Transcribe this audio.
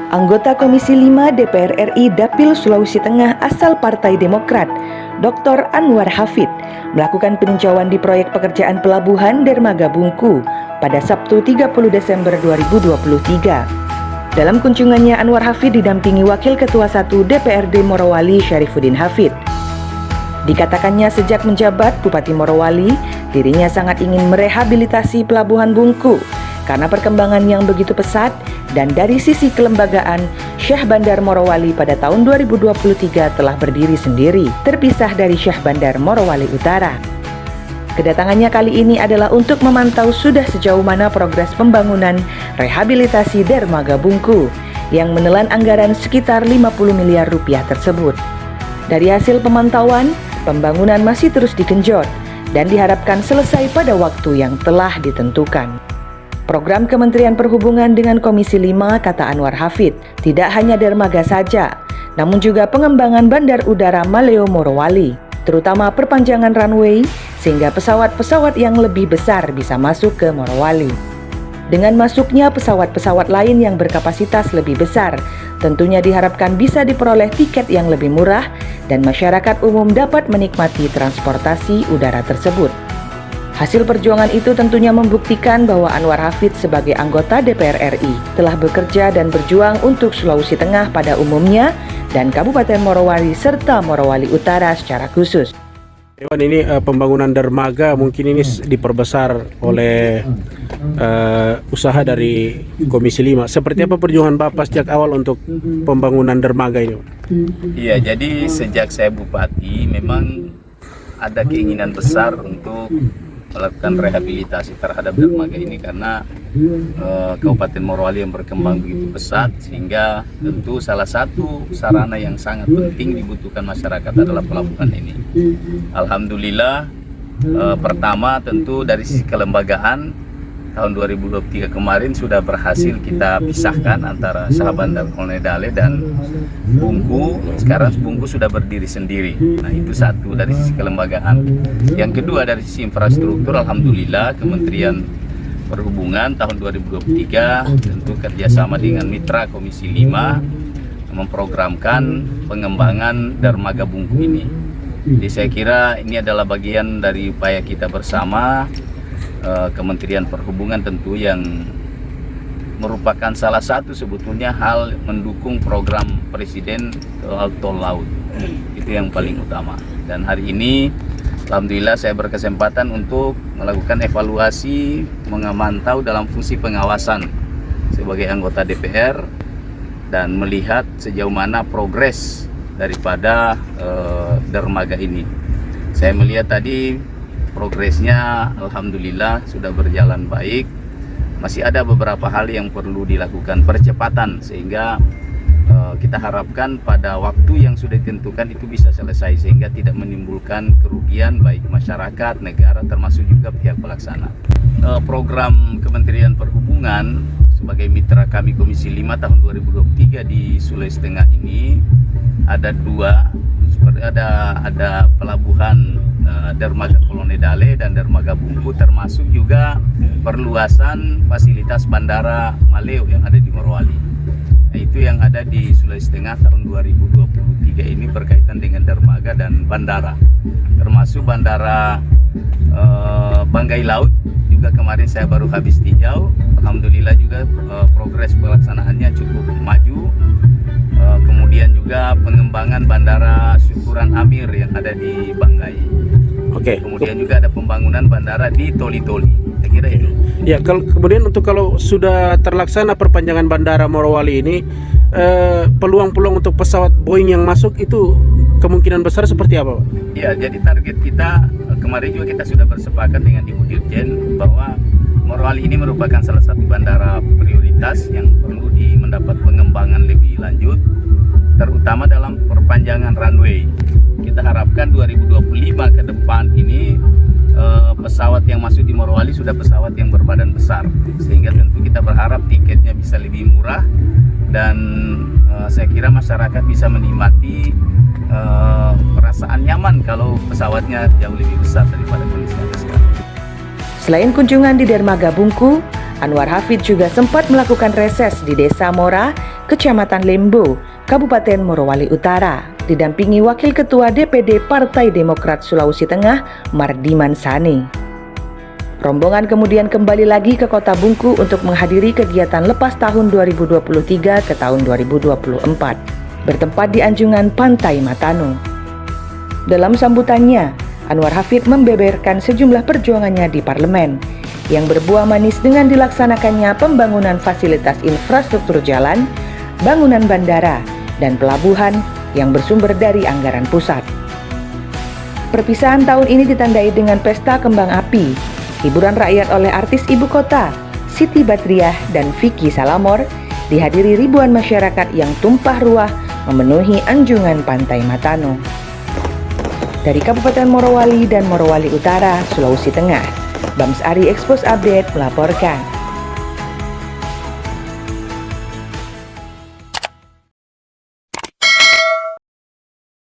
Anggota Komisi 5 DPR RI Dapil Sulawesi Tengah asal Partai Demokrat, Dr. Anwar Hafid, melakukan peninjauan di proyek pekerjaan pelabuhan Dermaga Bungku pada Sabtu 30 Desember 2023. Dalam kunjungannya, Anwar Hafid didampingi Wakil Ketua 1 DPRD Morowali Syarifuddin Hafid. Dikatakannya sejak menjabat Bupati Morowali, dirinya sangat ingin merehabilitasi Pelabuhan Bungku karena perkembangan yang begitu pesat, dan dari sisi kelembagaan, Syah Bandar Morowali pada tahun 2023 telah berdiri sendiri, terpisah dari Syah Bandar Morowali Utara. Kedatangannya kali ini adalah untuk memantau sudah sejauh mana progres pembangunan rehabilitasi Dermaga Bungku yang menelan anggaran sekitar 50 miliar rupiah tersebut. Dari hasil pemantauan, pembangunan masih terus digenjot dan diharapkan selesai pada waktu yang telah ditentukan. Program Kementerian Perhubungan dengan Komisi 5, kata Anwar Hafid, tidak hanya dermaga saja, namun juga pengembangan Bandar Udara Maleo Morowali, terutama perpanjangan runway sehingga pesawat-pesawat yang lebih besar bisa masuk ke Morowali. Dengan masuknya pesawat-pesawat lain yang berkapasitas lebih besar, tentunya diharapkan bisa diperoleh tiket yang lebih murah dan masyarakat umum dapat menikmati transportasi udara tersebut. Hasil perjuangan itu tentunya membuktikan bahwa Anwar Hafid sebagai anggota DPR RI telah bekerja dan berjuang untuk Sulawesi Tengah pada umumnya dan Kabupaten Morowali serta Morowali Utara secara khusus. Dewan, ini pembangunan dermaga mungkin ini diperbesar oleh usaha dari Komisi 5. Seperti apa perjuangan Bapak sejak awal untuk pembangunan dermaga ini? Iya, jadi sejak saya Bupati memang ada keinginan besar untuk melakukan rehabilitasi terhadap dermaga ini karena Kabupaten Morowali yang berkembang begitu pesat, sehingga tentu salah satu sarana yang sangat penting dibutuhkan masyarakat adalah pelabuhan ini. Alhamdulillah, pertama tentu dari sisi kelembagaan tahun 2023 kemarin sudah berhasil kita pisahkan antara Syah Bandar Morowali dan Bungku. Sekarang Bungku sudah berdiri sendiri. Nah, itu satu dari sisi kelembagaan. Yang kedua dari sisi infrastruktur, alhamdulillah Kementerian Perhubungan tahun 2023 tentu kerjasama dengan mitra Komisi 5 memprogramkan pengembangan dermaga Bungku ini. Jadi saya kira ini adalah bagian dari upaya kita bersama. Kementerian Perhubungan tentu yang merupakan salah satu sebetulnya hal mendukung program Presiden tol laut, itu yang paling utama. Dan hari ini alhamdulillah saya berkesempatan untuk melakukan evaluasi, mengamantau dalam fungsi pengawasan sebagai anggota DPR dan melihat sejauh mana progres daripada dermaga ini. Saya melihat tadi progresnya alhamdulillah sudah berjalan baik. Masih ada beberapa hal yang perlu dilakukan percepatan sehingga kita harapkan pada waktu yang sudah ditentukan itu bisa selesai sehingga tidak menimbulkan kerugian baik masyarakat, negara termasuk juga pihak pelaksana. Program Kementerian Perhubungan sebagai mitra kami Komisi 5 tahun 2023 di Sulawesi Tengah ini ada dua, seperti ada pelabuhan Dermaga Kolonedale dan Dermaga Bungku, termasuk juga perluasan fasilitas Bandara Maleo yang ada di Morowali. Nah, itu yang ada di Sulawesi Tengah tahun 2023 ini berkaitan dengan dermaga dan bandara, termasuk Bandara Banggai Laut juga kemarin saya baru habis tinjau. Alhamdulillah juga progres pelaksanaannya cukup maju. Kemudian juga pengembangan Bandara Syukuran Amir yang ada di Banggai. Oke. Kemudian juga ada pembangunan bandara di Toli-Toli. Saya kira itu. Ya, kemudian kalau sudah terlaksana perpanjangan Bandara Morowali ini, peluang-peluang untuk pesawat Boeing yang masuk itu kemungkinan besar seperti apa, Pak? Ya, jadi target kita kemarin juga kita sudah bersepakat dengan Ibu Dirjen bahwa Morowali ini merupakan salah satu bandara prioritas yang perlu mendapat pengembangan lebih lanjut, terutama dalam perpanjangan runway. Kita harapkan 2025 ke depan ini pesawat yang masuk di Morowali sudah pesawat yang berbadan besar, sehingga tentu kita berharap tiketnya bisa lebih murah dan saya kira masyarakat bisa menikmati perasaan nyaman kalau pesawatnya jauh lebih besar daripada kondisi yang sekarang. Selain kunjungan di Dermaga Bungku, Anwar Hafid juga sempat melakukan reses di Desa Mora, Kecamatan Lembo, Kabupaten Morowali Utara, didampingi Wakil Ketua DPD Partai Demokrat Sulawesi Tengah, Mardiman Sani. Rombongan kemudian kembali lagi ke Kota Bungku untuk menghadiri kegiatan lepas tahun 2023 ke tahun 2024, bertempat di anjungan Pantai Matano. Dalam sambutannya, Anwar Hafid membeberkan sejumlah perjuangannya di parlemen, yang berbuah manis dengan dilaksanakannya pembangunan fasilitas infrastruktur jalan, bangunan bandara, dan pelabuhan yang bersumber dari anggaran pusat. Perpisahan tahun ini ditandai dengan pesta kembang api, hiburan rakyat oleh artis ibu kota, Siti Badriah dan Vicky Salamor, dihadiri ribuan masyarakat yang tumpah ruah memenuhi anjungan Pantai Matano. Dari Kabupaten Morowali dan Morowali Utara, Sulawesi Tengah, Bams Ari Expos Update melaporkan.